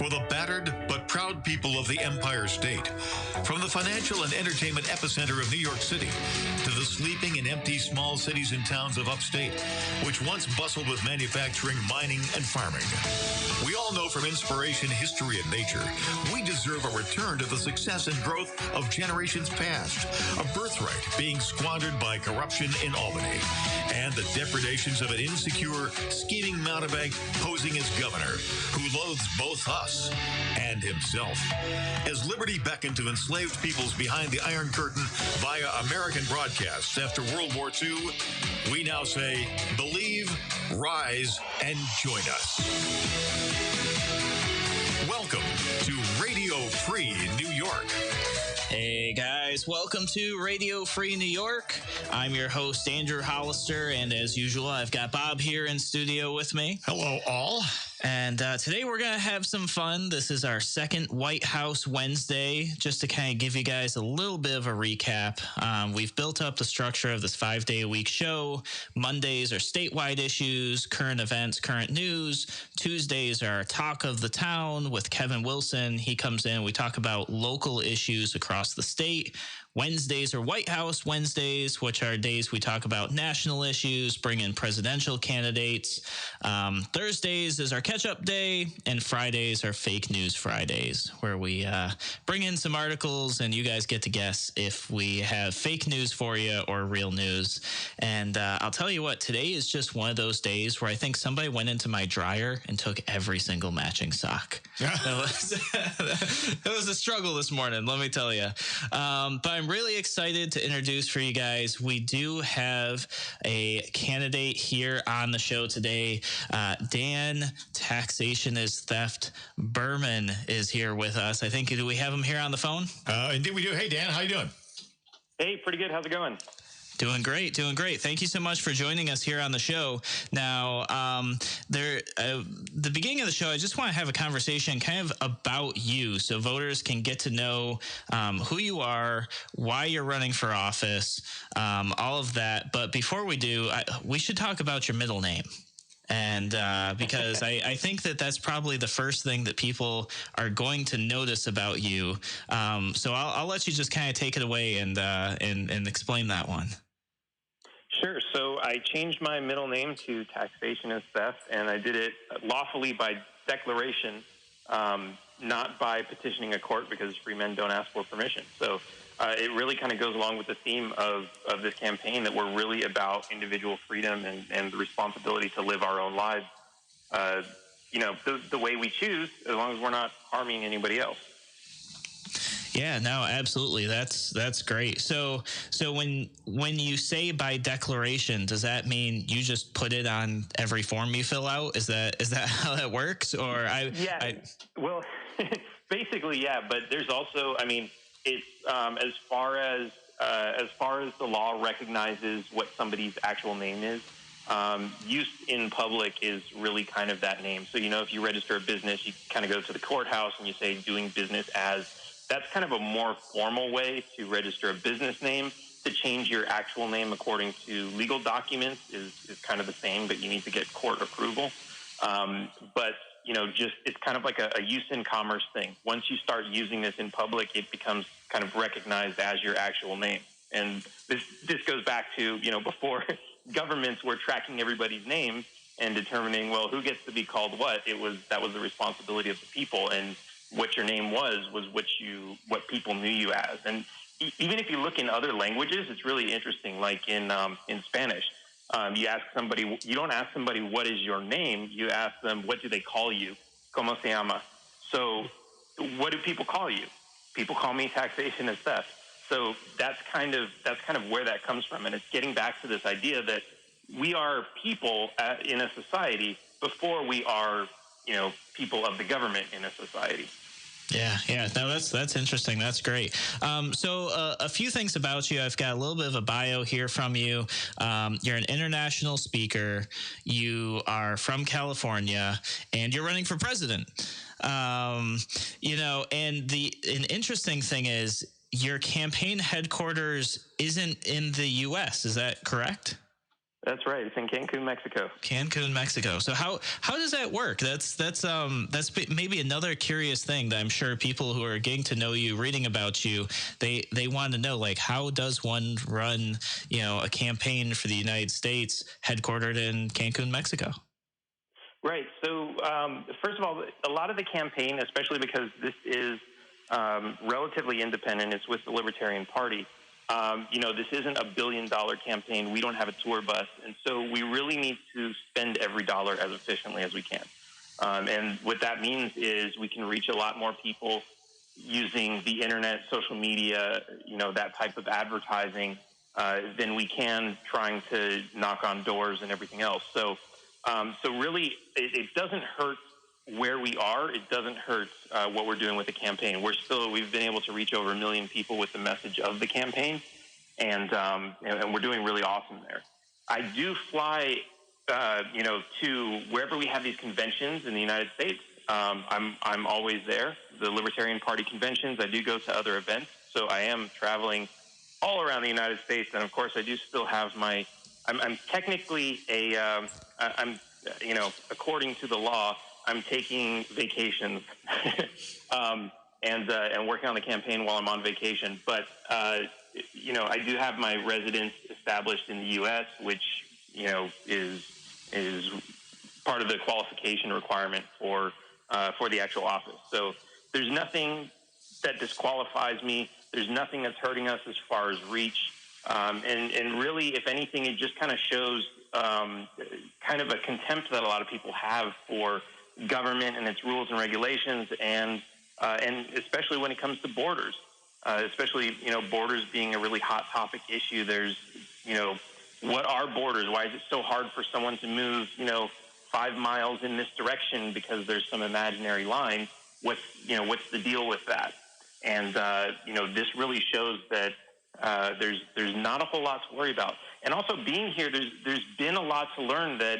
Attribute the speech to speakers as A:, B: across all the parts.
A: for the battered but proud people of the Empire State. From the financial and entertainment epicenter of New York City to the sleeping and empty small cities and towns of upstate, which once bustled with manufacturing, mining, and farming. We all know from inspiration, history, and nature, we deserve a return to the success and growth of generations past, a birthright being squandered by corruption in Albany, and the depredations of an insecure, scheming mountebank posing as governor, who loathes both us and himself. As liberty beckoned to enslaved peoples behind the Iron Curtain via American broadcasts after World War II, we now say, believe, rise, and join us. Welcome to Radio Free New York.
B: Hey guys, welcome to Radio Free New York. I'm your host, Andrew Hollister, and as usual, I've got Bob here in studio with me.
A: Hello, all.
B: And today we're going to have some fun. This is our second White House Wednesday. Just to kind of give you guys a little bit of a recap, we've built up the structure of this 5-day-a-week show. Mondays are statewide issues, current events, current news. Tuesdays are Talk of the Town with Kevin Wilson. He comes in, we talk about local issues across the state. Wednesdays are White House Wednesdays, which are days we talk about national issues, bring in presidential candidates. Thursdays is our catch-up day, and Fridays are Fake News Fridays, where we bring in some articles, and you guys get to guess if we have fake news for you or real news. And I'll tell you what, today is just one of those days where I think somebody went into my dryer and took every single matching sock. It was a struggle this morning, let me tell you. But I'm really excited to introduce for you guys, we do have a candidate here on the show today. Dan, Taxation is Theft, Behrman is here with us. I think, do we have him here on the phone?
A: Indeed we do. Hey, Dan, how you doing?
C: Hey, pretty good. How's it going?
B: Doing great, doing great. Thank you so much for joining us here on the show. Now, the beginning of the show, I just want to have a conversation kind of about you so voters can get to know who you are, why you're running for office, all of that. But before we do, we should talk about your middle name. And because I think that that's probably the first thing that people are going to notice about you. So I'll let you just kind of take it away and explain that one.
C: Sure. So I changed my middle name to Taxation is Theft, and I did it lawfully by declaration, not by petitioning a court, because free men don't ask for permission. So it really kind of goes along with the theme of this campaign, that we're really about individual freedom and the responsibility to live our own lives, the way we choose, as long as we're not harming anybody else.
B: Yeah, no, absolutely. That's great. So when you say by declaration, does that mean you just put it on every form you fill out? Is that how that works? Or
C: well, basically, yeah. But there's also, it's as far as the law recognizes what somebody's actual name is. Use in public is really kind of that name. So, if you register a business, you kind of go to the courthouse and you say doing business as. That's kind of a more formal way to register a business name. To change your actual name according to legal documents is kind of the same, but you need to get court approval. But it's kind of like a use in commerce thing. Once you start using this in public, it becomes kind of recognized as your actual name. And this goes back to, before governments were tracking everybody's name and determining, well, who gets to be called what. That was the responsibility of the people, and what your name was what people knew you as. And even if you look in other languages, it's really interesting. Like in Spanish, you don't ask somebody what is your name. You ask them, what do they call you? ¿Cómo se llama? So what do people call you? People call me Taxation is Theft. So that's kind of where that comes from. And it's getting back to this idea that we are people in a society before we are, people of the government in a society.
B: Yeah. No, that's interesting. That's great. So a few things about you. I've got a little bit of a bio here from you. You're an international speaker. You are from California, and you're running for president. And an interesting thing is your campaign headquarters isn't in the U.S. Is that correct?
C: That's right. It's in Cancun, Mexico.
B: Cancun, Mexico. So how does that work? That's maybe another curious thing that I'm sure people who are getting to know you, reading about you, they want to know, like, how does one run, a campaign for the United States headquartered in Cancun, Mexico?
C: Right. So, first of all, a lot of the campaign, especially because this is relatively independent, it's with the Libertarian Party. This isn't a billion-dollar campaign. We don't have a tour bus, and so we really need to spend every dollar as efficiently as we can. And what that means is we can reach a lot more people using the internet, social media, that type of advertising, than we can trying to knock on doors and everything else. So really, it doesn't hurt where we are. It doesn't hurt what we're doing with the campaign. We've been able to reach over 1 million people with the message of the campaign, and we're doing really awesome there. I do fly, to wherever we have these conventions in the United States. I'm always there. The Libertarian Party conventions. I do go to other events, so I am traveling all around the United States. And of course, I do still have my. I'm technically according to the law, I'm taking vacations and working on the campaign while I'm on vacation. But I do have my residence established in the U.S., which is part of the qualification requirement for the actual office. So there's nothing that disqualifies me. There's nothing that's hurting us as far as reach. And really, if anything, it just kind of shows kind of a contempt that a lot of people have for government and its rules and regulations, and especially when it comes to borders, especially borders being a really hot topic issue. There's what are borders? Why is it so hard for someone to move 5 miles in this direction because there's some imaginary line? What's the deal with that? And this really shows that there's not a whole lot to worry about. And also being here, there's been a lot to learn that,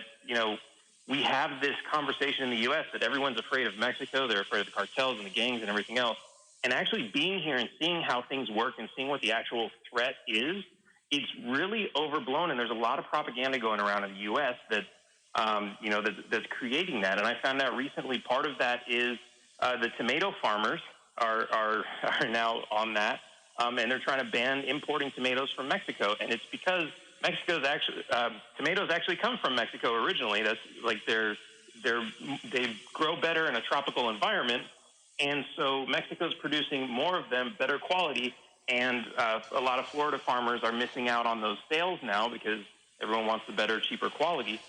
C: we have this conversation in the U.S. that everyone's afraid of Mexico. They're afraid of the cartels and the gangs and everything else. And actually being here and seeing how things work and seeing what the actual threat is, it's really overblown. And there's a lot of propaganda going around in the U.S. that, that's creating that. And I found out recently part of that is the tomato farmers are now on that. And they're trying to ban importing tomatoes from Mexico. And it's because Mexico's actually tomatoes actually come from Mexico originally. That's like they grow better in a tropical environment, and so Mexico's producing more of them, better quality. And a lot of Florida farmers are missing out on those sales now because everyone wants the better, cheaper quality.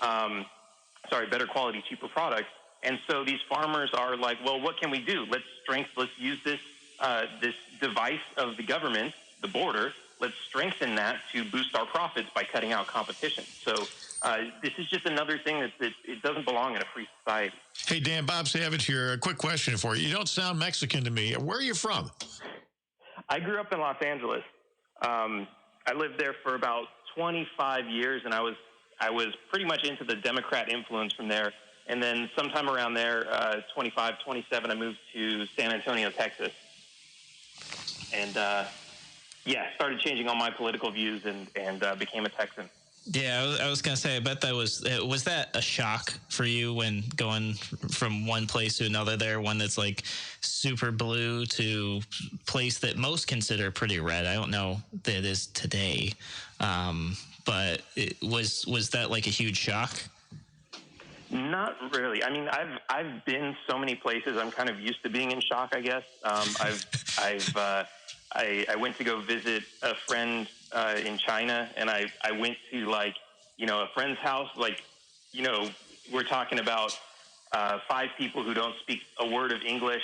C: Better quality, cheaper product. And so these farmers are like, well, what can we do? Let's use this this device of the government, the border. Let's strengthen that to boost our profits by cutting out competition. So this is just another thing that it doesn't belong in a free society.
A: Hey, Dan, Bob Savage here. A quick question for you. You don't sound Mexican to me. Where are you from?
C: I grew up in Los Angeles. I lived there for about 25 years, and I was pretty much into the Democrat influence from there. And then sometime around there, 25, 27, I moved to San Antonio, Texas. And started changing all my political views and became a Texan.
B: Yeah, I was gonna say, I bet that was that a shock for you when going from one place to another there, one that's like super blue to place that most consider pretty red. I don't know that it is today, but was that like a huge shock?
C: Not really. I mean, I've been so many places. I'm kind of used to being in shock, I guess. I went to go visit a friend in China, and I went to a friend's house. We're talking about 5 people who don't speak a word of English,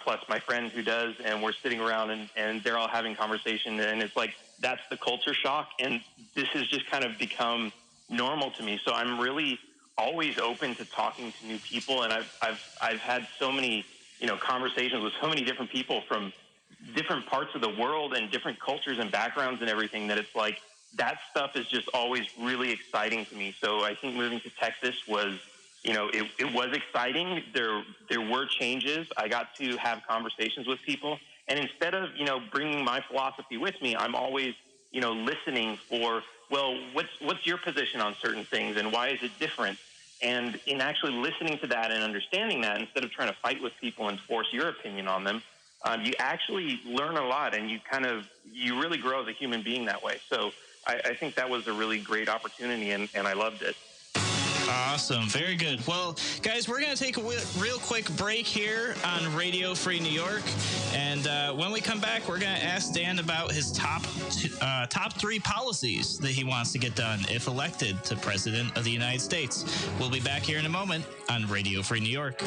C: plus my friend who does, and we're sitting around and they're all having conversation, and it's like that's the culture shock, and this has just kind of become normal to me. So I'm really always open to talking to new people, and I've had so many conversations with so many different people from different parts of the world and different cultures and backgrounds and everything, that it's like that stuff is just always really exciting to me. So I think moving to Texas was, it was exciting. There were changes. I got to have conversations with people, and instead of bringing my philosophy with me, I'm always listening for, well, what's your position on certain things and why is it different? And in actually listening to that and understanding that, instead of trying to fight with people and force your opinion on them, you actually learn a lot, and you really grow as a human being that way. So I think that was a really great opportunity, and I loved it.
B: Awesome. Very good. Well, guys, we're going to take a real quick break here on Radio Free New York. And when we come back, we're going to ask Dan about his top 3 policies that he wants to get done if elected to President of the United States. We'll be back here in a moment on Radio Free New York.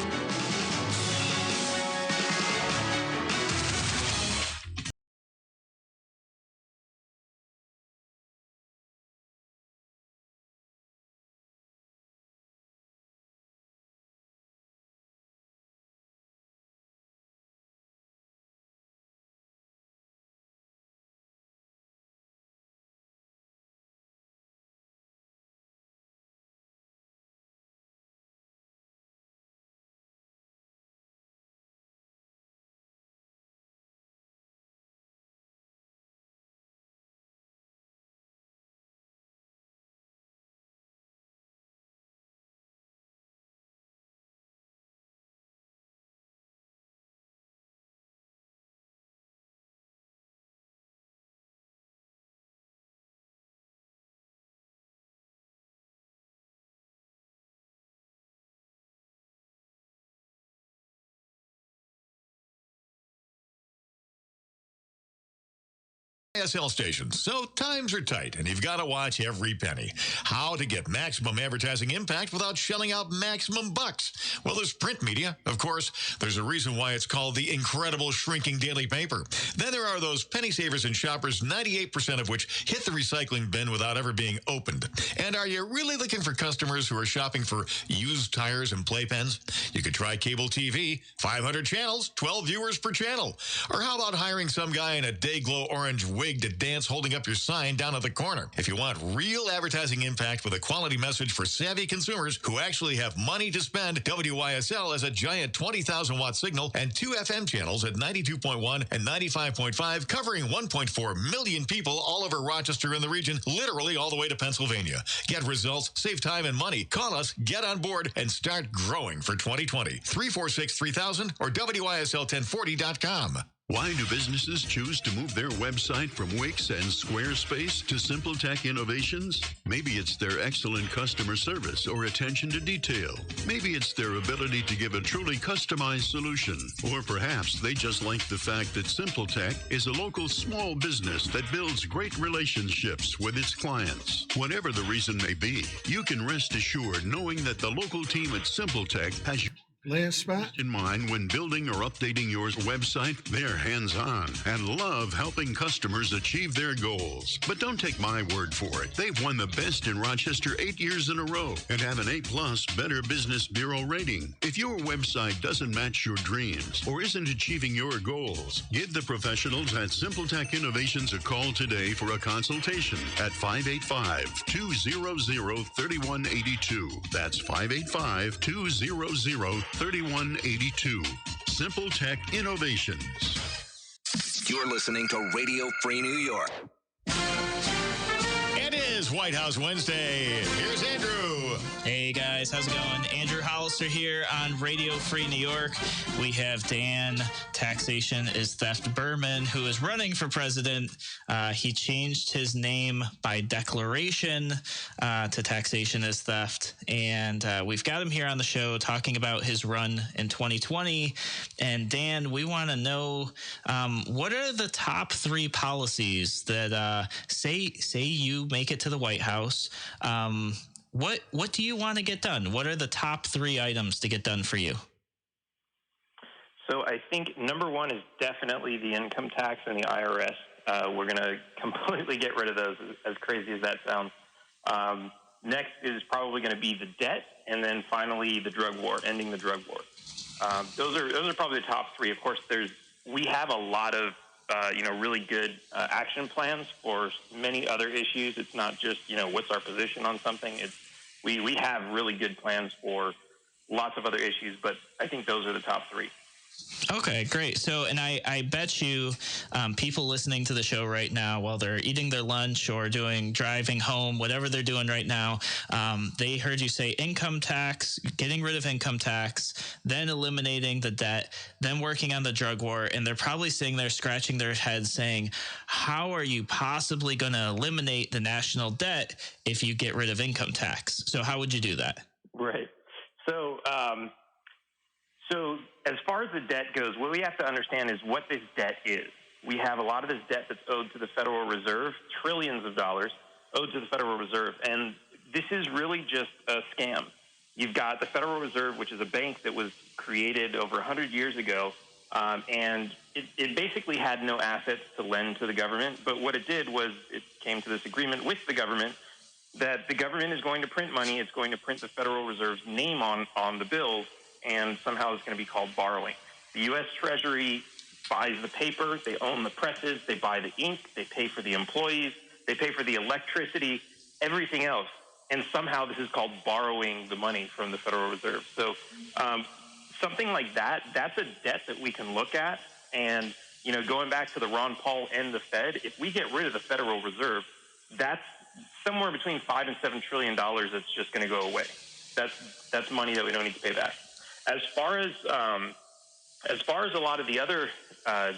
A: ISL stations, so times are tight and you've got to watch every penny. How to get maximum advertising impact without shelling out maximum bucks? Well, there's print media, of course. There's a reason why it's called the incredible shrinking daily paper. Then there are those penny savers and shoppers, 98% of which hit the recycling bin without ever being opened. And are you really looking for customers who are shopping for used tires and playpens? You could try cable TV, 500 channels, 12 viewers per channel. Or how about hiring some guy in a day-glow orange wig to dance holding up your sign down at the corner? If you want real advertising impact with a quality message for savvy consumers who actually have money to spend, WYSL has a giant 20,000 watt signal and 2 FM channels at 92.1 and 95.5, covering 1.4 million people all over Rochester and the region, literally all the way to Pennsylvania. Get results, save time and money. Call us, get on board, and start growing for 2020. 346-3000 or WYSL1040.com.
D: Why do businesses choose to move their website from Wix and Squarespace to SimpleTech Innovations? Maybe it's their excellent customer service or attention to detail. Maybe it's their ability to give a truly customized solution. Or perhaps they just like the fact that SimpleTech is a local small business that builds great relationships with its clients. Whatever the reason may be, you can rest assured knowing that the local team at SimpleTech has you in mind when building or updating your website. They're hands-on and love helping customers achieve their goals. But don't take my word for it. They've won the best in Rochester 8 years in a row and have an A+ Better Business Bureau rating. If your website doesn't match your dreams or isn't achieving your goals, give the professionals at SimpleTech Innovations a call today for a consultation at 585-200-3182. That's 585-200-3182. SimpleTech Innovations.
E: You're listening to Radio Free New York.
A: It is White House Wednesday. Here's Andrew.
B: Hey guys, how's it going? Andrew Hollister here on Radio Free New York. We have Dan, Taxation is Theft Behrman, who is running for president. He changed his name by declaration to Taxation is Theft. And we've got him here on the show talking about his run in 2020. And Dan, we want to know what are the top 3 policies that say you make it to the White House. What do you want to get done? What are the top 3 items to get done for you?
C: So I think number 1 is definitely the income tax and the IRS. We're going to completely get rid of those, as crazy as that sounds. Next is probably going to be the debt, and then finally the drug war, ending the drug war. Those are probably the top 3. Of course, we have a lot of really good action plans for many other issues. It's not just what's our position on something. We have really good plans for lots of other issues, but I think those are the top 3.
B: Okay, great. So, and I bet you people listening to the show right now, while they're eating their lunch or driving home, whatever they're doing right now, they heard you say income tax, getting rid of income tax, then eliminating the debt, then working on the drug war. And they're probably sitting there scratching their heads saying, how are you possibly going to eliminate the national debt if you get rid of income tax? So how would you do that?
C: Right. So, so as far as the debt goes, what we have to understand is what this debt is. We have a lot of this debt that's owed to the Federal Reserve, trillions of dollars owed to the Federal Reserve, and this is really just a scam. You've got the Federal Reserve, which is a bank that was created over 100 years ago, and it basically had no assets to lend to the government, but what it did was it came to this agreement with the government that the government is going to print money, it's going to print the Federal Reserve's name on the bills, and somehow it's going to be called borrowing. The U.S. Treasury buys the paper, they own the presses, they buy the ink, they pay for the employees, they pay for the electricity, everything else, and somehow this is called borrowing the money from the Federal Reserve. So something like that, that's a debt that we can look at, and going back to the Ron Paul and the Fed, if we get rid of the Federal Reserve, that's somewhere between $5 and $7 trillion that's just going to go away. That's money that we don't need to pay back. As far as a lot of the other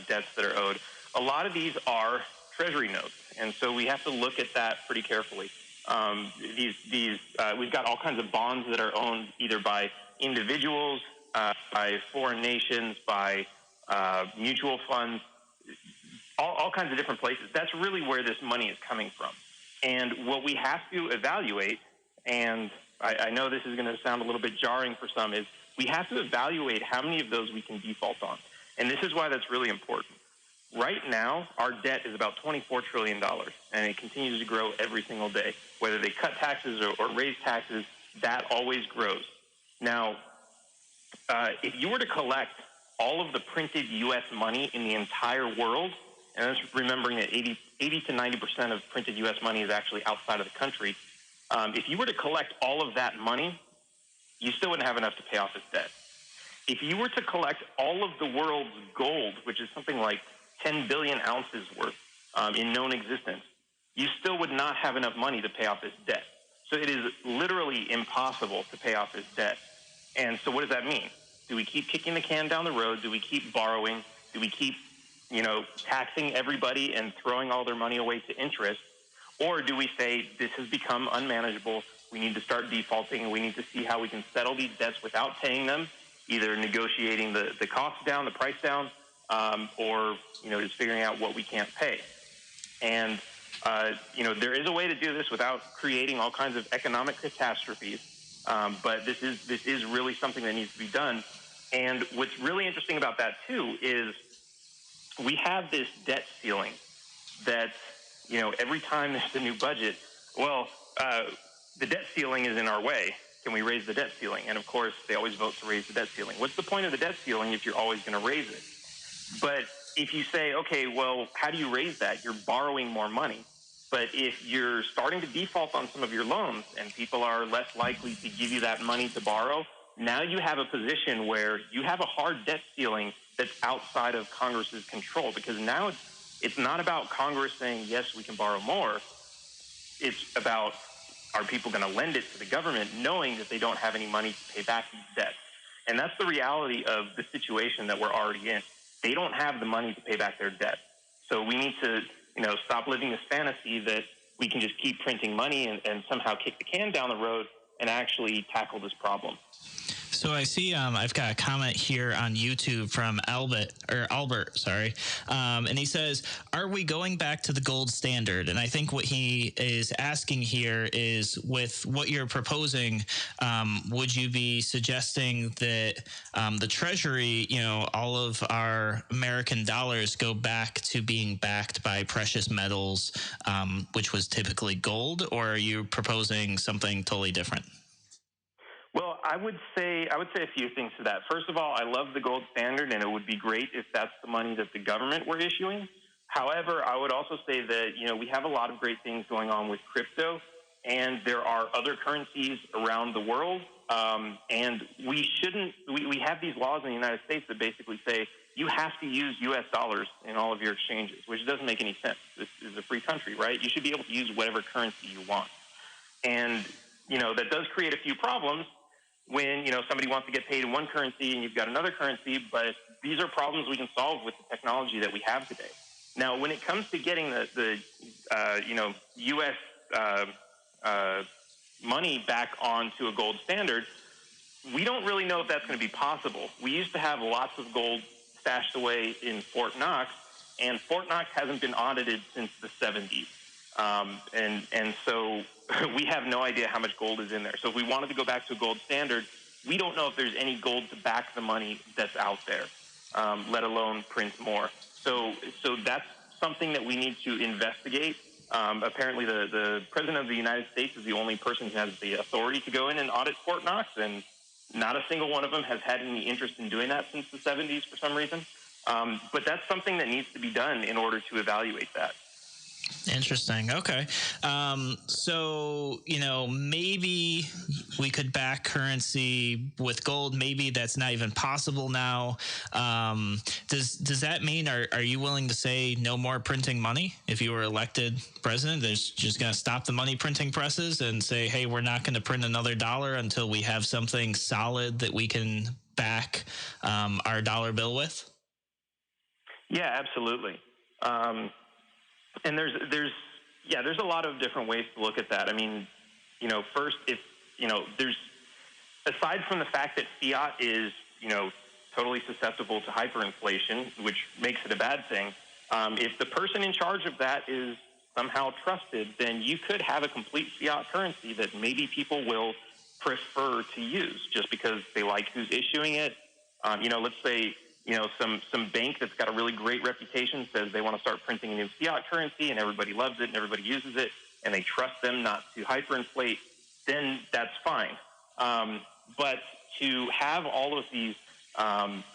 C: debts that are owed, a lot of these are Treasury notes, and so we have to look at that pretty carefully. We've got all kinds of bonds that are owned either by individuals, by foreign nations, by mutual funds, all kinds of different places. That's really where this money is coming from. And what we have to evaluate, and I know this is going to sound a little bit jarring for some, is we have to evaluate how many of those we can default on. And this is why that's really important. Right now, our debt is about $24 trillion, and it continues to grow every single day. Whether they cut taxes or raise taxes, that always grows. Now, if you were to collect all of the printed U.S. money in the entire world, and that's remembering that 80 to 90% of printed U.S. money is actually outside of the country, if you were to collect all of that money, you still wouldn't have enough to pay off this debt. If you were to collect all of the world's gold, which is something like 10 billion ounces worth in known existence, you still would not have enough money to pay off this debt. So it is literally impossible to pay off this debt. And so what does that mean? Do we keep kicking the can down the road? Do we keep borrowing? Do we keep, taxing everybody and throwing all their money away to interest? Or do we say this has become unmanageable, we need to start defaulting, and we need to see how we can settle these debts without paying them, either negotiating the cost down, the price down, or just figuring out what we can't pay. And there is a way to do this without creating all kinds of economic catastrophes, but this is really something that needs to be done. And what's really interesting about that too is we have this debt ceiling that every time there's a new budget, the debt ceiling is in our way. Can we raise the debt ceiling? And of course, they always vote to raise the debt ceiling. What's the point of the debt ceiling if you're always going to raise it? But if you say, okay, well, how do you raise that? You're borrowing more money. But if you're starting to default on some of your loans and people are less likely to give you that money to borrow, now you have a position where you have a hard debt ceiling that's outside of Congress's control, because now it's not about Congress saying, yes, we can borrow more. It's about, are people going to lend it to the government knowing that they don't have any money to pay back these debts? And that's the reality of the situation that we're already in. They don't have the money to pay back their debt. So we need to, stop living this fantasy that we can just keep printing money and somehow kick the can down the road and actually tackle this problem.
B: So I see I've got a comment here on YouTube from Albert, and he says, are we going back to the gold standard? And I think what he is asking here is, with what you're proposing, would you be suggesting that the Treasury, all of our American dollars go back to being backed by precious metals, which was typically gold, or are you proposing something totally different?
C: Well, I would say a few things to that. First of all, I love the gold standard, and it would be great if that's the money that the government were issuing. However, I would also say that, we have a lot of great things going on with crypto, and there are other currencies around the world And we shouldn't. We have these laws in the United States that basically say you have to use U.S. dollars in all of your exchanges, which doesn't make any sense. This is a free country, right? You should be able to use whatever currency you want. And, that does create a few problems when, somebody wants to get paid in one currency and you've got another currency, but these are problems we can solve with the technology that we have today. Now, when it comes to getting the U.S. Money back onto a gold standard, we don't really know if that's going to be possible. We used to have lots of gold stashed away in Fort Knox, and Fort Knox hasn't been audited since the 70s. And so we have no idea how much gold is in there. So if we wanted to go back to a gold standard, we don't know if there's any gold to back the money that's out there, let alone print more. So that's something that we need to investigate. Apparently, the President of the United States is the only person who has the authority to go in and audit Fort Knox, and not a single one of them has had any interest in doing that since the 70s for some reason. But that's something that needs to be done in order to evaluate that.
B: Interesting. Okay. So, maybe we could back currency with gold. Maybe that's not even possible now. Does that mean, are you willing to say no more printing money? If you were elected president, there's just going to stop the money printing presses and say, hey, we're not going to print another dollar until we have something solid that we can back our dollar bill with?
C: Yeah, absolutely. And there's a lot of different ways to look at that. I mean, first, if, there's, aside from the fact that fiat is, totally susceptible to hyperinflation, which makes it a bad thing, if the person in charge of that is somehow trusted, then you could have a complete fiat currency that maybe people will prefer to use just because they like who's issuing it. Let's say, some bank that's got a really great reputation says they want to start printing a new fiat currency and everybody loves it and everybody uses it and they trust them not to hyperinflate, then that's fine. But to have all of these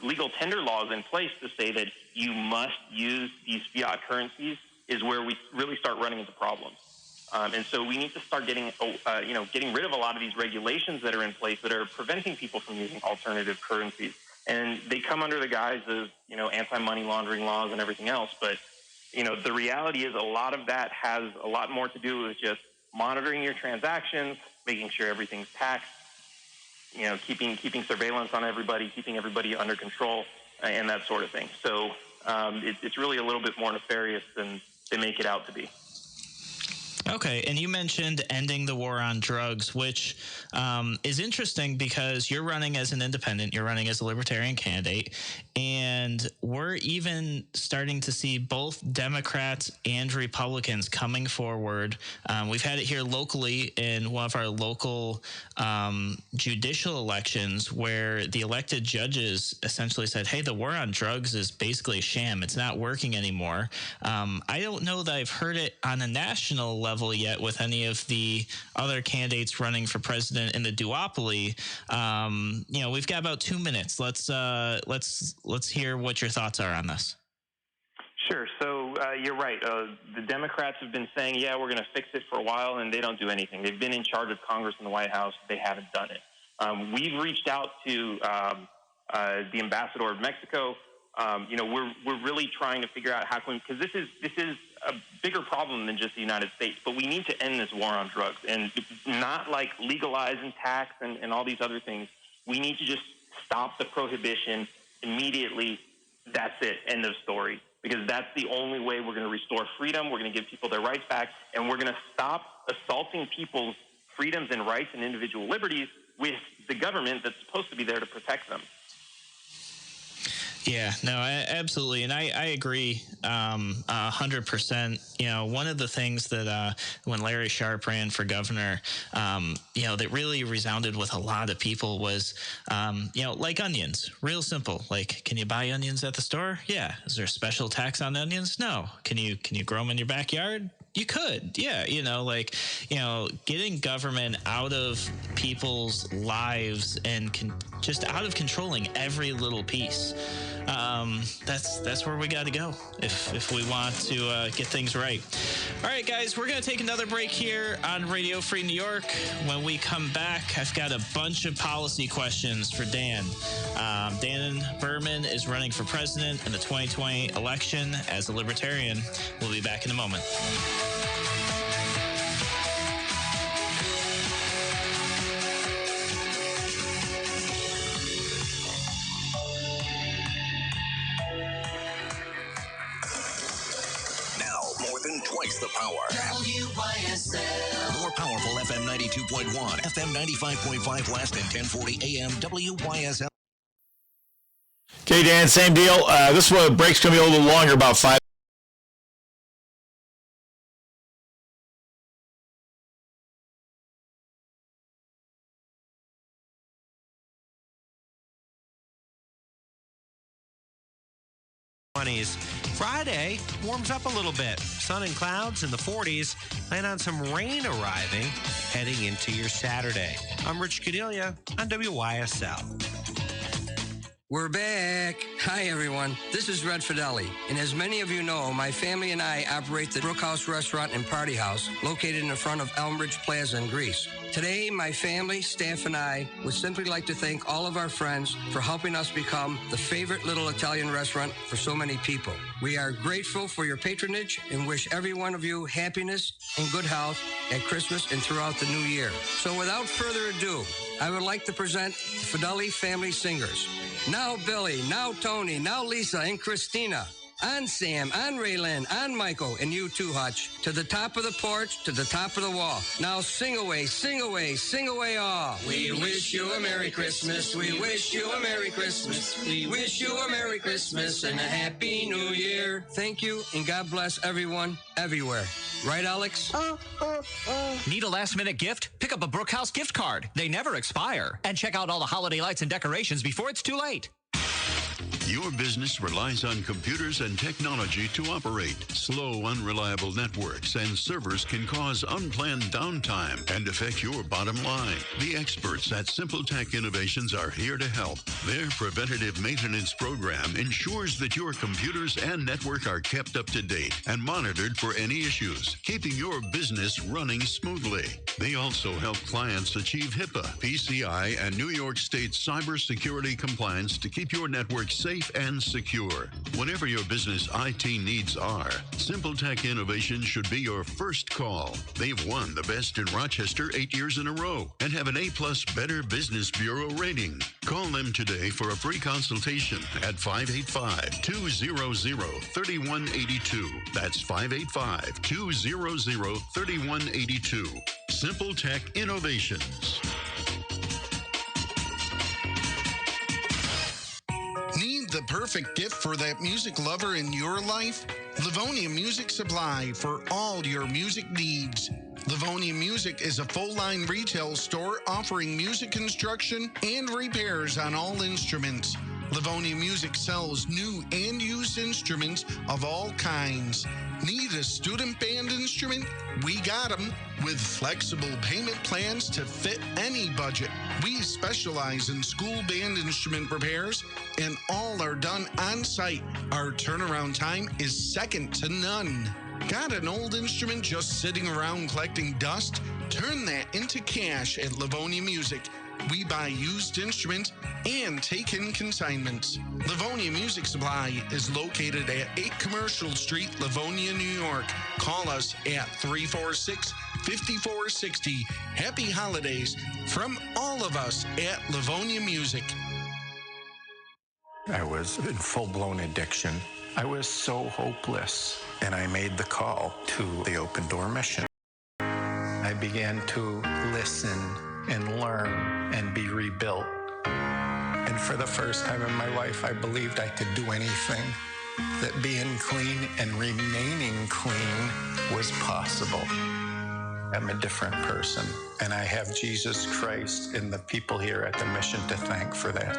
C: legal tender laws in place to say that you must use these fiat currencies is where we really start running into problems. And so we need to start getting rid of a lot of these regulations that are in place that are preventing people from using alternative currencies. And they come under the guise of, anti-money laundering laws and everything else. But, the reality is a lot of that has a lot more to do with just monitoring your transactions, making sure everything's taxed, keeping surveillance on everybody, keeping everybody under control, and that sort of thing. So it's really a little bit more nefarious than they make it out to be.
B: Okay, and you mentioned ending the war on drugs, which is interesting because you're running as an independent, you're running as a libertarian candidate, and we're even starting to see both Democrats and Republicans coming forward. We've had it here locally in one of our local judicial elections where the elected judges essentially said, hey, the war on drugs is basically a sham. It's not working anymore. I don't know that I've heard it on a national level yet with any of the other candidates running for president in the duopoly. We've got about 2 minutes. Let's hear what your thoughts are on this.
C: Sure. So you're right. The Democrats have been saying, yeah, we're going to fix it for a while, and they don't do anything. They've been in charge of Congress and the White House. They haven't done it. We've reached out to the ambassador of Mexico. We're really trying to figure out how can, because this is a bigger problem than just the United States, but we need to end this war on drugs and not like legalize and tax and all these other things. We need to just stop the prohibition immediately. That's it. End of story. Because that's the only way we're going to restore freedom. We're going to give people their rights back, and we're going to stop assaulting people's freedoms and rights and individual liberties with the government that's supposed to be there to protect them.
B: Yeah, no, absolutely. And I agree 100%. One of the things that when Larry Sharp ran for governor, that really resounded with a lot of people was, like onions, real simple. Like, can you buy onions at the store? Yeah. Is there a special tax on onions? No. Can you grow them in your backyard? You could, yeah, getting government out of people's lives and just out of controlling every little piece. That's where we got to go if we want to get things right. All right, guys, we're going to take another break here on Radio Free New York. When we come back, I've got a bunch of policy questions for Dan. Dan Behrman is running for president in the 2020 election as a Libertarian. We'll be back in a moment.
E: Twice the power.
F: WYSL.
E: More powerful FM 92.1, FM 95.5 West, and 1040 AM WYSL.
G: Okay, Dan, same deal. This break's going to be a little longer, about 5.
H: Friday warms up a little bit. Sun and clouds in the 40s. Plan on some rain arriving heading into your Saturday. I'm Rich Cadelia on WYSL.
I: We're back. Hi, everyone. This is Red Fideli. And as many of you know, my family and I operate the Brookhouse Restaurant and Party House located in front of Elmridge Plaza in Greece. Today, my family, staff, and I would simply like to thank all of our friends for helping us become the favorite little Italian restaurant for so many people. We are grateful for your patronage and wish every one of you happiness and good health at Christmas and throughout the new year. So without further ado, I would like to present the Fideli Family Singers. Now Billy, now Tony, now Lisa and Christina. On Sam, on Raylan, on Michael, and you too, Hutch. To the top of the porch, to the top of the wall. Now sing away, sing away, sing away all. We wish you a Merry Christmas. We wish you a Merry Christmas. We wish you a Merry Christmas and a Happy New Year. Thank you, and God bless everyone, everywhere. Right, Alex?
J: Need a last-minute gift? Pick up a Brookhouse gift card. They never expire. And check out all the holiday lights and decorations before it's too late.
D: Your business relies on computers and technology to operate. Slow, unreliable networks and servers can cause unplanned downtime and affect your bottom line. The experts at Simple Tech Innovations are here to help. Their preventative maintenance program ensures that your computers and network are kept up to date and monitored for any issues, keeping your business running smoothly. They also help clients achieve HIPAA, PCI, and New York State cybersecurity compliance to keep your network safe and secure. Whatever your business IT needs are, Simple Tech Innovations should be your first call. They've won the best in Rochester 8 years in a row and have an A+ Better Business Bureau rating. Call them today for a free consultation at 585-200-3182. That's 585-200-3182. Simple Tech Innovations.
K: Need the perfect gift for that music lover in your life? Livonia Music Supply for all your music needs. Livonia Music is a full-line retail store offering music construction and repairs on all instruments. Livonia Music sells new and used instruments of all kinds. Need a student band instrument? We got them with flexible payment plans to fit any budget. We specialize in school band instrument repairs, and all are done on site. Our turnaround time is second to none. Got an old instrument just sitting around collecting dust? Turn that into cash at Livonia Music. We buy used instruments and take in consignments. Livonia Music Supply is located at 8 Commercial Street, Livonia, New York. Call us at 346-5460. Happy holidays from all of us at Livonia Music.
L: I was in full-blown addiction. I was so hopeless, and I made the call to the Open Door Mission. I began to listen and learn and be rebuilt. And for the first time in my life, I believed I could do anything, that being clean and remaining clean was possible. I'm a different person, and I have Jesus Christ and the people here at the mission to thank for that.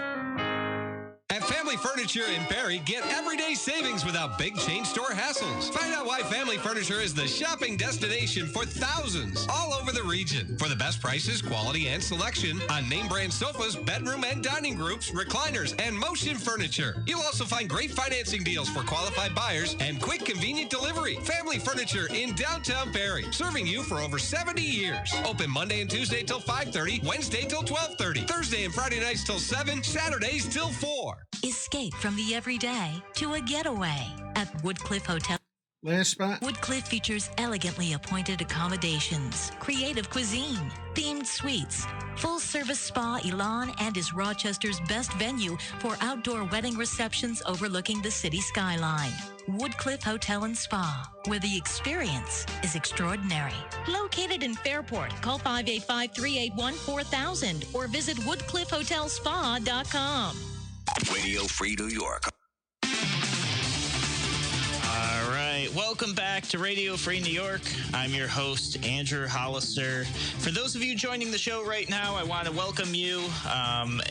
I: At Family
M: Family Furniture in Barrie, get everyday savings without big chain store hassles. Find out why Family Furniture is the shopping destination for thousands all over the region. For the best prices, quality, and selection on name brand sofas, bedroom and dining groups, recliners, and motion furniture. You'll also find great financing deals for qualified buyers and quick, convenient delivery. Family Furniture in downtown Barrie, serving you for over 70 years. Open Monday and Tuesday till 5:30, Wednesday till 12:30, Thursday and Friday nights till 7, Saturdays till 4.
N: Escape from the everyday to a getaway at Woodcliff Hotel.
K: Last spot.
N: Woodcliff features elegantly appointed accommodations, creative cuisine, themed suites, full-service spa. Elan and is Rochester's best venue for outdoor wedding receptions overlooking the city skyline. Woodcliff Hotel and Spa, where the experience is extraordinary. Located in Fairport, call 585-381-4000 or visit woodcliffhotelspa.com.
E: Radio Free New York.
B: All right, welcome back to Radio Free New York. I'm your host, Andrew Hollister. For those of you joining the show right now, I want to welcome you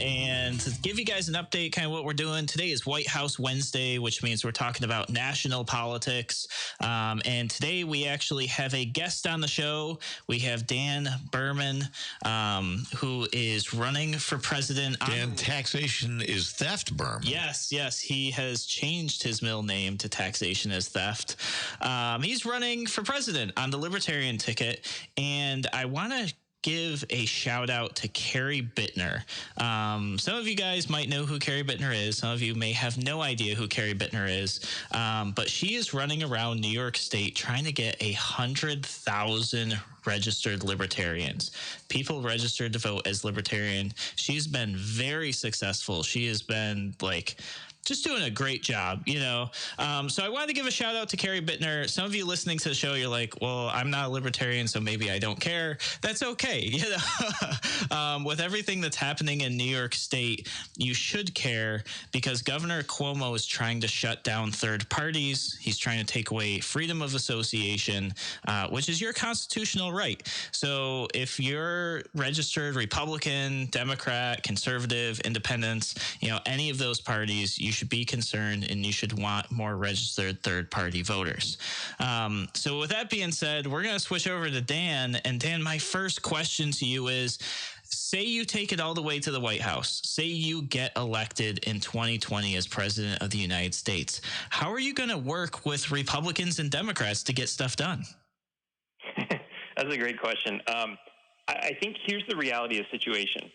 B: and to give you guys an update, kind of what we're doing. Today is White House Wednesday, which means we're talking about national politics. And today we actually have a guest on the show. We have Dan Behrman, who is running for president.
A: Dan, taxation is theft, Behrman.
B: Yes, he has changed his middle name to taxation as theft. He's running for president on the Libertarian ticket, and I want to give a shout out to Carrie Bittner. Some of you guys might know who Carrie Bittner is. Some of you may have no idea who Carrie Bittner is. But she is running around New York State trying to get 100,000 registered libertarians, people registered to vote as libertarian. She's been very successful. She has been just doing a great job, So I wanted to give a shout out to Carrie Bittner. Some of you listening to the show, you're like, well, I'm not a libertarian, so maybe I don't care. That's okay. With everything that's happening in New York State, you should care because Governor Cuomo is trying to shut down third parties. He's trying to take away freedom of association, which is your constitutional right. So if you're registered Republican, Democrat, conservative, independents, any of those parties, you should be concerned and you should want more registered third-party voters. So with that being said, we're going to switch over to Dan. And Dan, my first question to you is, say you take it all the way to the White House. Say you get elected in 2020 as president of the United States. How are you going to work with Republicans and Democrats to get stuff done?
C: That's a great question. I think here's the reality of the situation.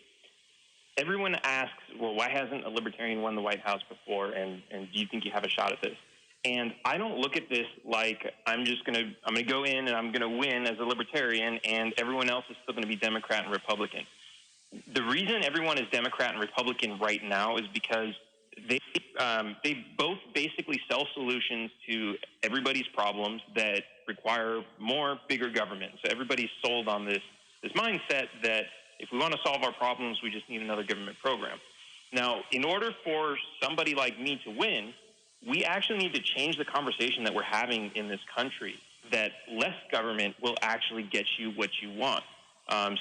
C: Everyone asks, well, why hasn't a libertarian won the White House before, and do you think you have a shot at this? And I don't look at this like I'm going to go in and I'm going to win as a libertarian, and everyone else is still going to be Democrat and Republican. The reason everyone is Democrat and Republican right now is because they both basically sell solutions to everybody's problems that require more, bigger government. So everybody's sold on this mindset that if we want to solve our problems, we just need another government program. Now, in order for somebody like me to win, we actually need to change the conversation that we're having in this country, that less government will actually get you what you want.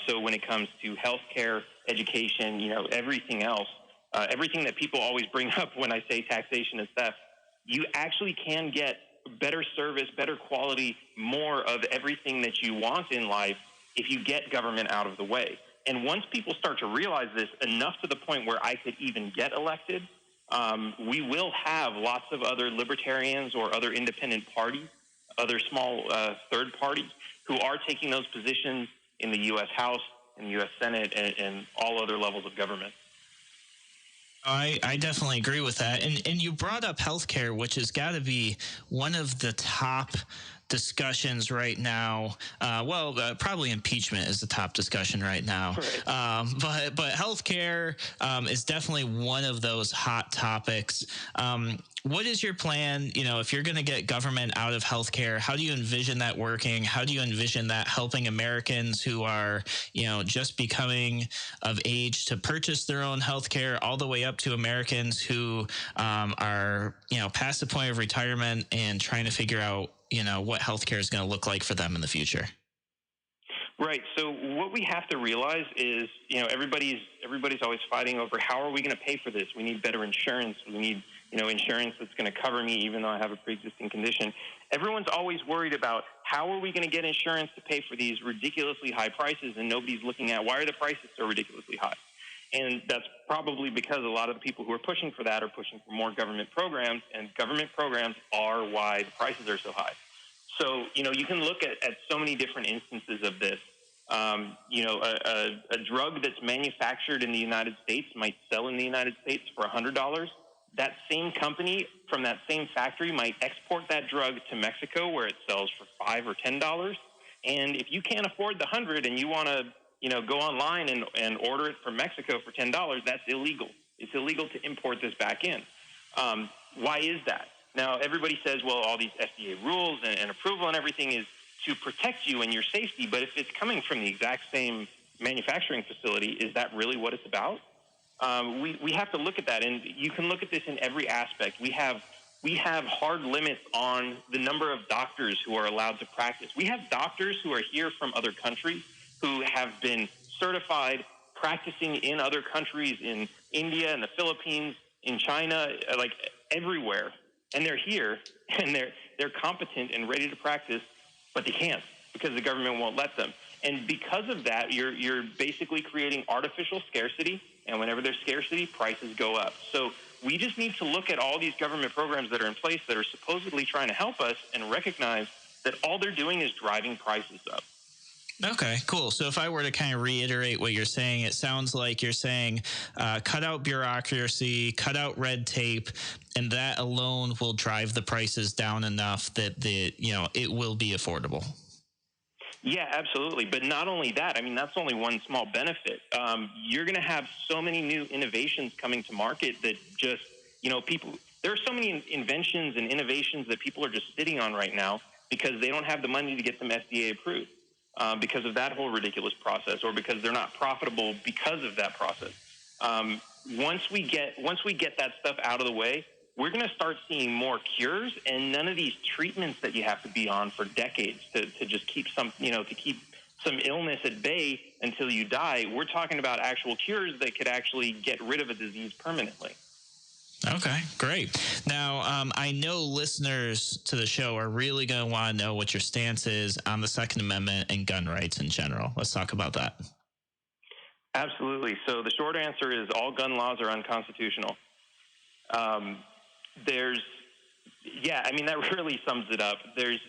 C: So when it comes to healthcare, education, everything else, everything that people always bring up when I say taxation is theft, you actually can get better service, better quality, more of everything that you want in life if you get government out of the way. And once people start to realize this enough to the point where I could even get elected, we will have lots of other libertarians or other independent parties, other small third parties who are taking those positions in the U.S. House, in the U.S. Senate, and all other levels of government.
B: I definitely agree with that. And you brought up healthcare, which has got to be one of the top discussions right now. Probably impeachment is the top discussion right now. Right. But healthcare is definitely one of those hot topics. What is your plan? If you're going to get government out of healthcare, how do you envision that working? How do you envision that helping Americans who are, just becoming of age to purchase their own healthcare, all the way up to Americans who are, past the point of retirement and trying to figure out, what healthcare is going to look like for them in the future?
C: Right. So what we have to realize is, everybody's always fighting over how are we going to pay for this? We need better insurance. We need, insurance that's going to cover me even though I have a pre-existing condition. Everyone's always worried about how are we going to get insurance to pay for these ridiculously high prices, and nobody's looking at why are the prices so ridiculously high. And that's probably because a lot of the people who are pushing for that are pushing for more government programs, and government programs are why the prices are so high. So, you can look at so many different instances of this. A drug that's manufactured in the United States might sell in the United States for $100. That same company from that same factory might export that drug to Mexico where it sells for $5 or $10. And if you can't afford the $100 and you want to, go online and order it from Mexico for $10, that's illegal. It's illegal to import this back in. Why is that? Now, everybody says, well, all these FDA rules and approval and everything is to protect you and your safety, but if it's coming from the exact same manufacturing facility, is that really what it's about? We have to look at that, and you can look at this in every aspect. We have hard limits on the number of doctors who are allowed to practice. We have doctors who are here from other countries who have been certified practicing in other countries, in India and the Philippines, in China, like everywhere. And they're here, and they're competent and ready to practice, but they can't because the government won't let them. And because of that, you're basically creating artificial scarcity, and whenever there's scarcity, prices go up. So we just need to look at all these government programs that are in place that are supposedly trying to help us and recognize that all they're doing is driving prices up.
B: Okay, cool. So if I were to kind of reiterate what you're saying, it sounds like you're saying cut out bureaucracy, cut out red tape, and that alone will drive the prices down enough that it will be affordable.
C: Yeah, absolutely. But not only that, I mean, that's only one small benefit. You're going to have so many new innovations coming to market that just, people, there are so many inventions and innovations that people are just sitting on right now because they don't have the money to get them FDA approved. Because of that whole ridiculous process, or because they're not profitable because of that process. Once we get that stuff out of the way, we're going to start seeing more cures and none of these treatments that you have to be on for decades to just keep some illness at bay until you die. We're talking about actual cures that could actually get rid of a disease permanently.
B: Okay, great. Now, I know listeners to the show are really going to want to know what your stance is on the Second Amendment and gun rights in general. Let's talk about that.
C: Absolutely. So the short answer is all gun laws are unconstitutional. That really sums it up. There's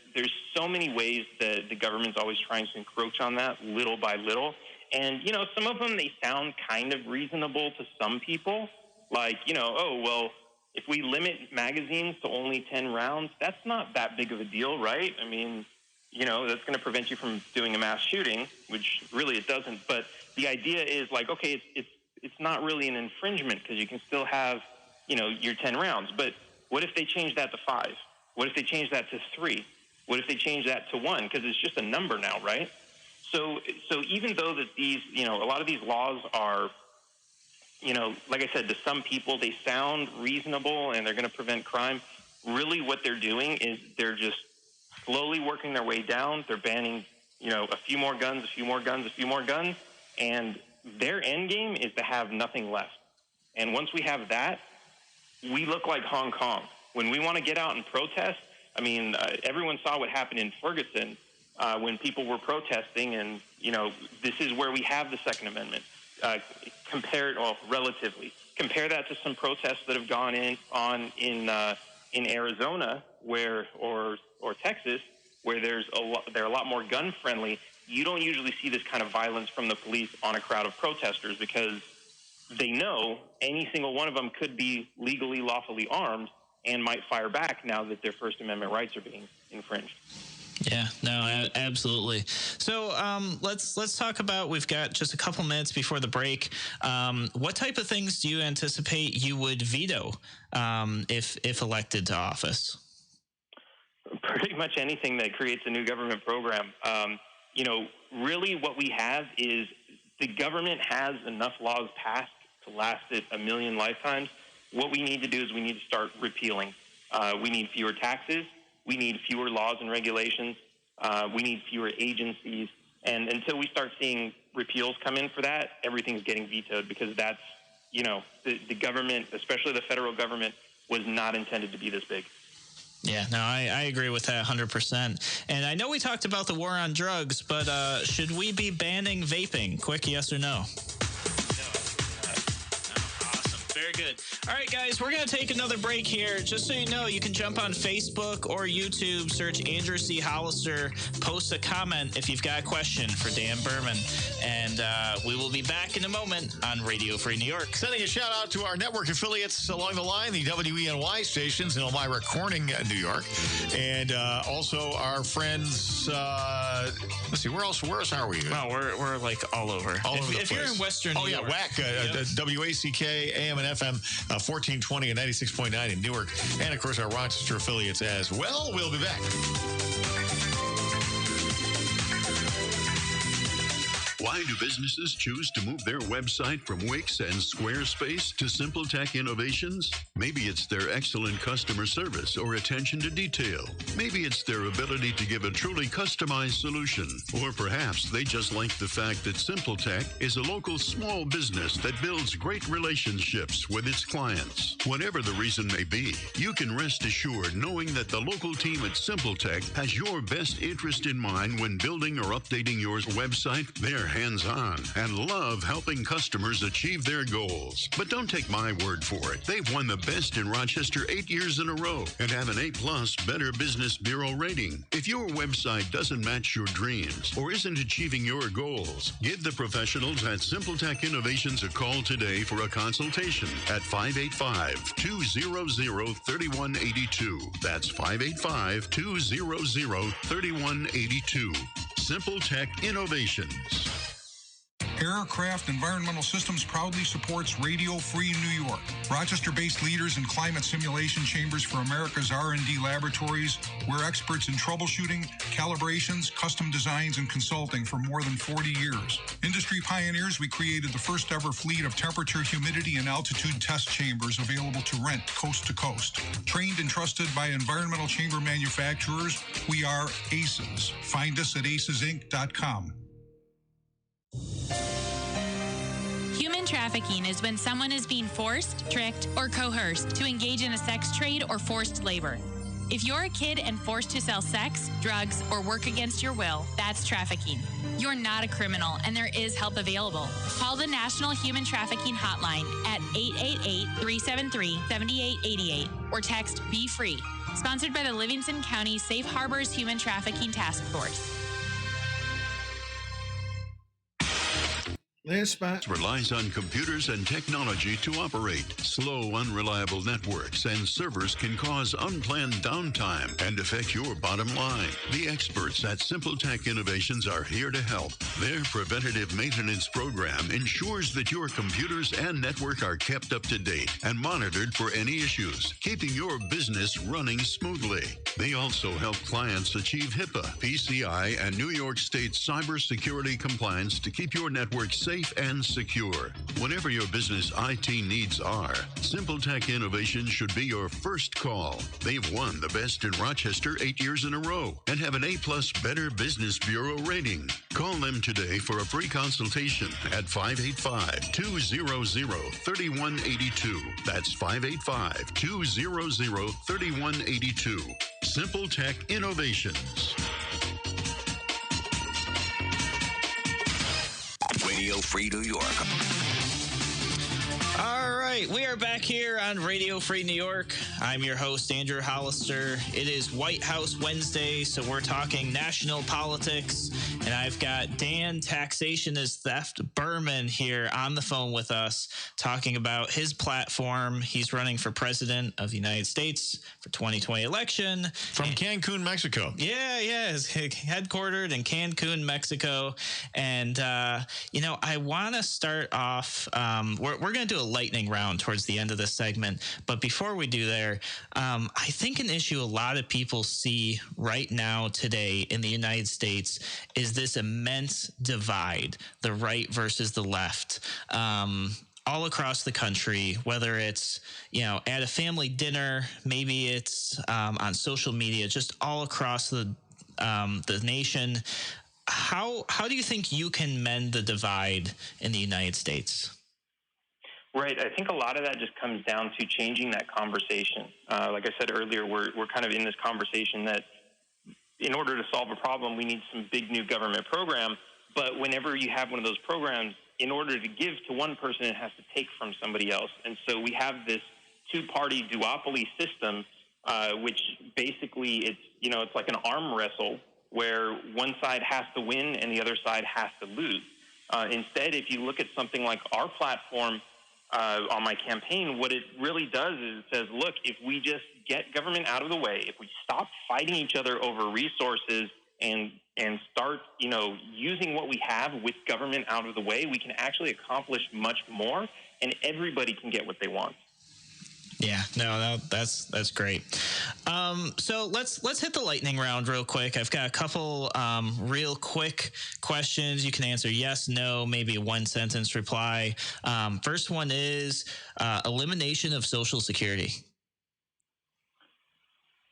C: so many ways that the government's always trying to encroach on that little by little. And, some of them, they sound kind of reasonable to some people. Like, if we limit magazines to only 10 rounds, that's not that big of a deal, right? I mean, that's going to prevent you from doing a mass shooting, which really it doesn't. But the idea is like, okay, it's not really an infringement because you can still have, your 10 rounds. But what if they change that to 5? What if they change that to 3? What if they change that to 1? Because it's just a number now, right? So even though that these, a lot of these laws are, like I said, to some people, they sound reasonable and they're going to prevent crime. Really what they're doing is they're just slowly working their way down. They're banning, a few more guns, a few more guns, a few more guns. And their end game is to have nothing left. And once we have that, we look like Hong Kong. When we want to get out and protest, everyone saw what happened in Ferguson when people were protesting. And, this is where we have the Second Amendment. Relatively. Compare that to some protests that have gone on in Arizona or Texas, where they're a lot more gun friendly. You don't usually see this kind of violence from the police on a crowd of protesters because they know any single one of them could be legally, lawfully armed and might fire back now that their First Amendment rights are being infringed.
B: Yeah, no, absolutely. So let's talk about, we've got just a couple minutes before the break. What type of things do you anticipate you would veto if elected to office?
C: Pretty much anything that creates a new government program. Really what we have is the government has enough laws passed to last it a million lifetimes. What we need to do is we need to start repealing. We need fewer taxes. We need fewer laws and regulations. We need fewer agencies. And until we start seeing repeals come in for that, everything's getting vetoed because that's, the government, especially the federal government, was not intended to be this big.
B: Yeah, no, I agree with that 100%. And I know we talked about the war on drugs, but should we be banning vaping? Quick yes or no? Very good. All right, guys, we're going to take another break here. Just so you know, you can jump on Facebook or YouTube, search Andrew C. Hollister, post a comment if you've got a question for Dan Behrman. And we will be back in a moment on Radio Free New York.
A: Sending a shout out to our network affiliates along the line, the WENY stations in Elmira Corning, New York. And also our friends, let's see, where else are we?
B: Well, we're like all over.
A: All over the
B: if
A: place.
B: you're in Western New York.
A: WAC, WACK, AM and FM, 1420 and 96.9 in Newark. And, of course, our Rochester affiliates as well. We'll be back.
D: Why do businesses choose to move their website from Wix and Squarespace to SimpleTech Innovations? Maybe it's their excellent customer service or attention to detail. Maybe it's their ability to give a truly customized solution. Or perhaps they just like the fact that SimpleTech is a local small business that builds great relationships with its clients. Whatever the reason may be, you can rest assured knowing that the local team at SimpleTech has your best interest in mind when building or updating your website. They're hands-on and love helping customers achieve their goals. But don't take my word for it. They've won the best in Rochester 8 years in a row and have an A+ Better Business Bureau rating. If your website doesn't match your dreams or isn't achieving your goals, give the professionals at SimpleTech Innovations a call today for a consultation at 585-200-3182. That's 585-200-3182. SimpleTech Innovations.
O: Aircraft Environmental Systems proudly supports Radio Free New York. Rochester-based leaders in climate simulation chambers for America's R&D laboratories. We're experts in troubleshooting, calibrations, custom designs, and consulting for more than 40 years. Industry pioneers, we created the first ever fleet of temperature, humidity, and altitude test chambers available to rent coast to coast. Trained and trusted by environmental chamber manufacturers, we are ACES. Find us at acesinc.com.
P: Human trafficking is when someone is being forced, tricked, or coerced to engage in a sex trade or forced labor. If you're a kid and forced to sell sex, drugs, or work against your will, that's trafficking. You're not a criminal, and there is help available. Call the National Human Trafficking Hotline at 888-373-7888 or text Be Free. Sponsored by the Livingston County Safe Harbors Human Trafficking Task Force.
D: This spot relies on computers and technology to operate. Slow, unreliable networks and servers can cause unplanned downtime and affect your bottom line. The experts at SimpleTech Innovations are here to help. Their preventative maintenance program ensures that your computers and network are kept up to date and monitored for any issues, keeping your business running smoothly. They also help clients achieve HIPAA, PCI, and New York State cybersecurity compliance to keep your network safe and secure. Whatever your business IT needs are, SimpleTech Innovations should be your first call. They've won the best in Rochester 8 years in a row and have an A+ Better Business Bureau rating. Call them today for a free consultation at 585-200-3182. That's 585-200-3182. SimpleTech Innovations.
E: Radio Free New York.
B: All right, we are back here on Radio Free New York. I'm your host, Andrew Hollister. It is White House Wednesday, so we're talking national politics. And I've got Dan Taxation is Theft Behrman here on the phone with us, talking about his platform. He's running for president of the United States for 2020 election.
A: From Cancun, Mexico.
B: Yeah, it's headquartered in Cancun, Mexico. And, I want to start off, we're going to do a lightning round towards the end of this segment. But before we do there, I think an issue a lot of people see right now today in the United States is this immense divide, the right versus the left. All across the country, whether it's, at a family dinner, maybe it's on social media, just all across the nation. how do you think you can mend the divide in the United States?
C: Right. I think a lot of that just comes down to changing that conversation. Like I said earlier, we're kind of in this conversation that in order to solve a problem, we need some big new government program. But whenever you have one of those programs, in order to give to one person, it has to take from somebody else. And so we have this two-party duopoly system, which basically it's like an arm wrestle where one side has to win and the other side has to lose. Instead, if you look at something like our platform on my campaign, what it really does is it says, look, if we just get government out of the way, if we stop fighting each other over resources and start, using what we have with government out of the way, we can actually accomplish much more, and everybody can get what they want.
B: Yeah, no, that's great. So let's hit the lightning round real quick. I've got a couple real quick questions. You can answer yes, no, maybe a one-sentence reply. First one is elimination of Social Security.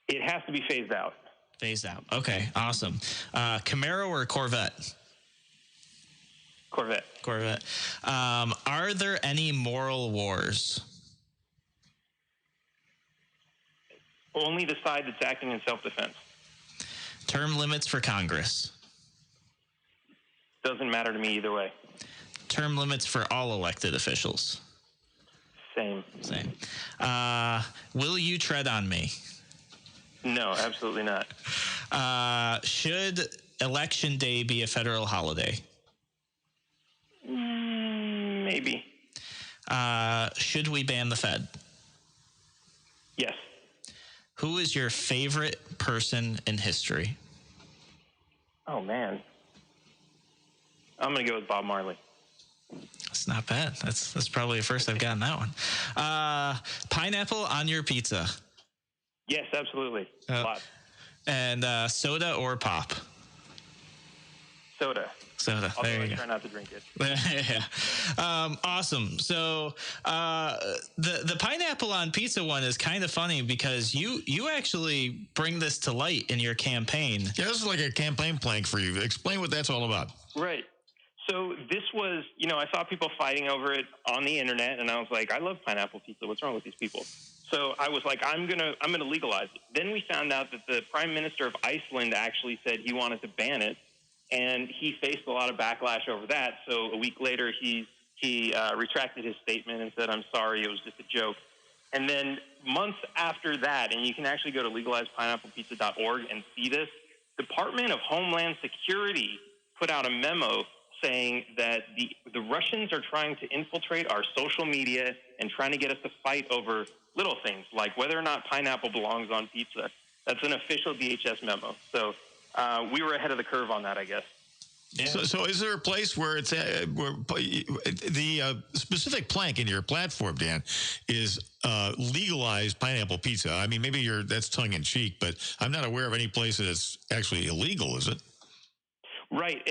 C: It has to be phased out.
B: Phased out. Okay, awesome. Camaro or Corvette?
C: Corvette.
B: Corvette. Are there any moral wars?
C: Only the side that's acting in self-defense.
B: Term limits for Congress?
C: Doesn't matter to me either way.
B: Term limits for all elected officials?
C: Same.
B: Will you tread on me?
C: No, absolutely not.
B: Should Election Day be a federal holiday?
C: Maybe.
B: Should we ban the Fed?
C: Yes.
B: Who is your favorite person in history?
C: Oh, man. I'm going to go with Bob Marley.
B: That's not bad. That's probably the first I've gotten that one. Pineapple on your pizza?
C: Yes, absolutely. A lot.
B: And soda or pop?
C: Soda.
B: Soda.
C: Although
B: There you
C: I
B: go.
C: try not to drink it.
B: Yeah. Awesome. So the pineapple on pizza one is kind of funny because you actually bring this to light in your campaign.
A: Yeah, this is like a campaign plank for you. Explain what that's all about.
C: Right. So this was, I saw people fighting over it on the internet, and I was like, I love pineapple pizza. What's wrong with these people? So I was like, I'm gonna legalize it. Then we found out that the Prime Minister of Iceland actually said he wanted to ban it, and he faced a lot of backlash over that. So a week later, he retracted his statement and said, I'm sorry, it was just a joke. And then months after that, and you can actually go to legalizepineapplepizza.org and see this, Department of Homeland Security put out a memo saying that the Russians are trying to infiltrate our social media and trying to get us to fight over little things like whether or not pineapple belongs on pizza. That's an official DHS memo. So we were ahead of the curve on that, I guess.
A: Yeah. So is there a place where it's where the specific plank in your platform, Dan, is legalized pineapple pizza? I mean, maybe that's tongue in cheek, but I'm not aware of any place that it's actually illegal. Is it?
C: Right.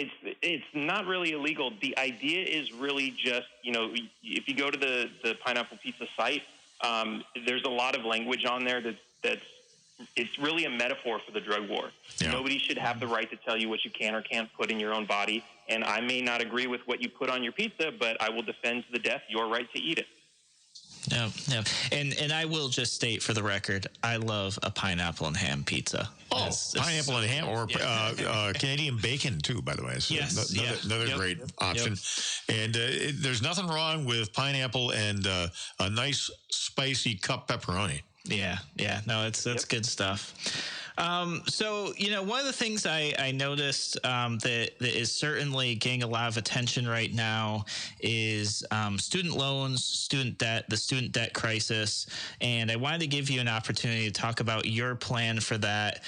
C: It's not really illegal. The idea is really just, if you go to the Pineapple Pizza site, there's a lot of language on there it's really a metaphor for the drug war. Yeah. Nobody should have the right to tell you what you can or can't put in your own body. And I may not agree with what you put on your pizza, but I will defend to the death your right to eat it.
B: No. And I will just state for the record, I love a pineapple and ham pizza.
A: Oh, pineapple and ham or Canadian bacon, too, by the way. So another great option. Yep. And there's nothing wrong with pineapple and a nice, spicy cup pepperoni.
B: Yeah. No, that's good stuff. So, one of the things I noticed that is certainly getting a lot of attention right now is student loans, student debt, the student debt crisis. And I wanted to give you an opportunity to talk about your plan for that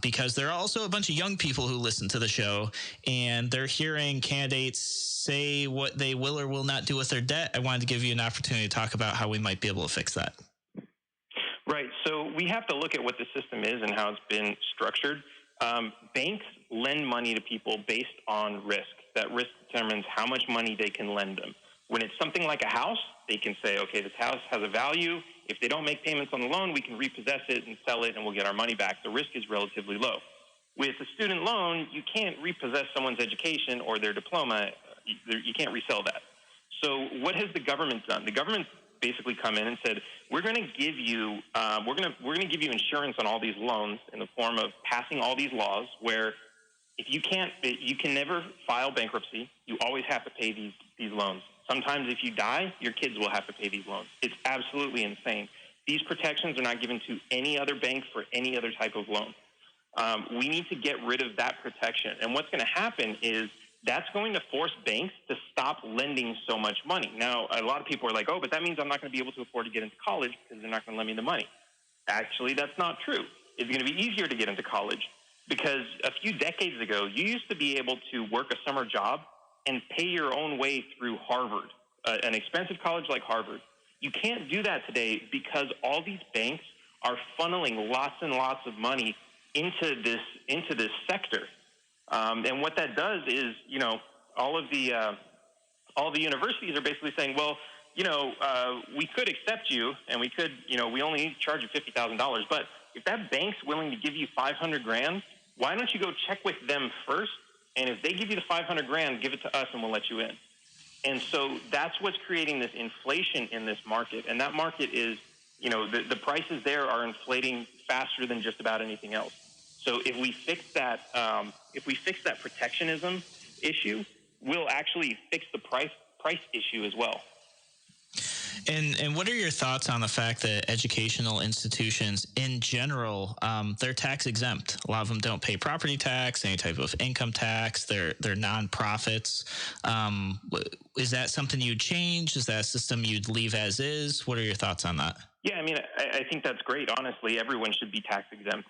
B: because there are also a bunch of young people who listen to the show and they're hearing candidates say what they will or will not do with their debt. I wanted to give you an opportunity to talk about how we might be able to fix that.
C: Right. So we have to look at what the system is and how it's been structured. Banks lend money to people based on risk. That risk determines how much money they can lend them. When it's something like a house, they can say, okay, this house has a value. If they don't make payments on the loan, we can repossess it and sell it and we'll get our money back. The risk is relatively low. With a student loan, you can't repossess someone's education or their diploma. You can't resell that. So what has the government done? The government's basically come in and said, we're going to give you we're going to give you insurance on all these loans in the form of passing all these laws where if you can never file bankruptcy. You always have to pay these loans. Sometimes if you die, your kids will have to pay these loans. It's absolutely insane. These protections are not given to any other bank for any other type of loan. We need to get rid of that protection. And what's going to happen is that's going to force banks to stop lending so much money. Now, a lot of people are like, oh, but that means I'm not going to be able to afford to get into college because they're not going to lend me the money. Actually, that's not true. It's going to be easier to get into college because a few decades ago, you used to be able to work a summer job and pay your own way through Harvard, an expensive college like Harvard. You can't do that today because all these banks are funneling lots and lots of money into this sector. And what that does is, all the universities are basically saying, well, we could accept you and we could, we only need to charge you $50,000. But if that bank's willing to give you $500,000, why don't you go check with them first? And if they give you the $500,000, give it to us and we'll let you in. And so that's what's creating this inflation in this market. And that market is, the prices there are inflating faster than just about anything else. So if we fix that protectionism issue, we'll actually fix the price issue as well.
B: And what are your thoughts on the fact that educational institutions in general, they're tax exempt? A lot of them don't pay property tax, any type of income tax. They're nonprofits. Is that something you'd change? Is that a system you'd leave as is? What are your thoughts on that?
C: Yeah, I mean, I think that's great. Honestly, everyone should be tax exempt.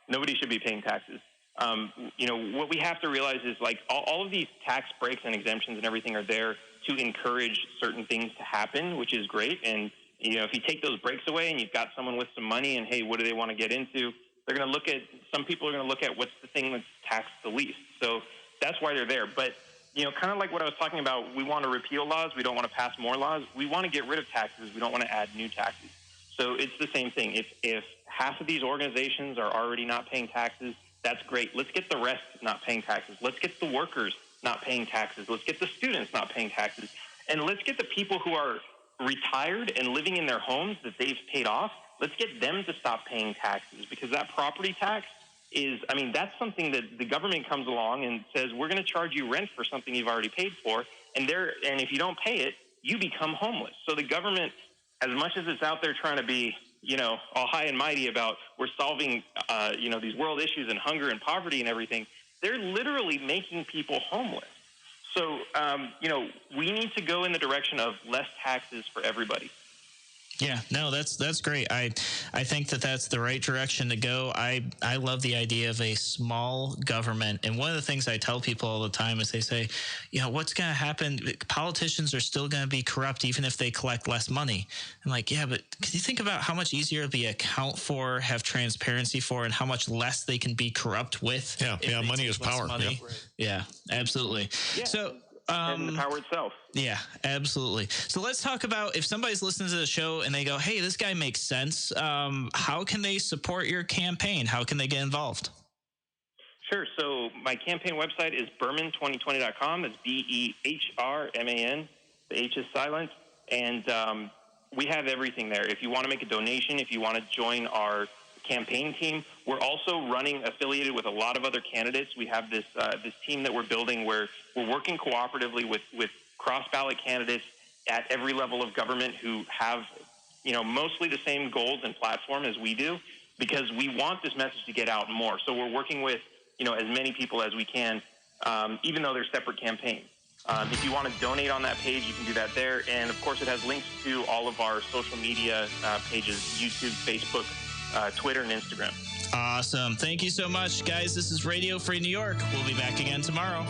C: Nobody should be paying taxes. What we have to realize is like all of these tax breaks and exemptions and everything are there to encourage certain things to happen, which is great. And, if you take those breaks away and you've got someone with some money and, hey, what do they want to get into? They're going to look at, some people are going to look at what's the thing that's taxed the least. So that's why they're there. But, kind of like what I was talking about, we want to repeal laws. We don't want to pass more laws. We want to get rid of taxes. We don't want to add new taxes. So it's the same thing. If half of these organizations are already not paying taxes, that's great. Let's get the rest not paying taxes. Let's get the workers not paying taxes. Let's get the students not paying taxes. And let's get the people who are retired and living in their homes that they've paid off, let's get them to stop paying taxes, because that property tax is, that's something that the government comes along and says, we're going to charge you rent for something you've already paid for. And if you don't pay it, you become homeless. So the government, as much as it's out there trying to be, all high and mighty about we're solving, these world issues and hunger and poverty and everything, they're literally making people homeless. So, we need to go in the direction of less taxes for everybody.
B: Yeah, no, that's great. I think that's the right direction to go. I love the idea of a small government. And one of the things I tell people all the time is they say, what's going to happen? Politicians are still going to be corrupt even if they collect less money. I'm like, yeah, but can you think about how much easier it'd be to account for, have transparency for, and how much less they can be corrupt with?
G: Yeah, money is power.
B: Money. Yeah, absolutely.
C: Yeah.
B: So,
C: and the power itself.
B: Yeah, absolutely. So let's talk about, if somebody's listening to the show and they go, hey, this guy makes sense, how can they support your campaign? How can they get involved?
C: Sure. So my campaign website is Behrman2020.com. That's BEHRMAN. The H is silent. And we have everything there. If you want to make a donation, if you want to join our campaign team, we're also affiliated with a lot of other candidates. We have this team that we're building where we're working cooperatively with cross-ballot candidates at every level of government who have, mostly the same goals and platform as we do, because we want this message to get out more. So we're working with, as many people as we can, even though they're separate campaigns. If you want to donate on that page, you can do that there. And of course, it has links to all of our social media pages, YouTube, Facebook, Twitter, and Instagram.
B: Awesome. Thank you so much, guys. This is Radio Free New York. We'll be back again tomorrow.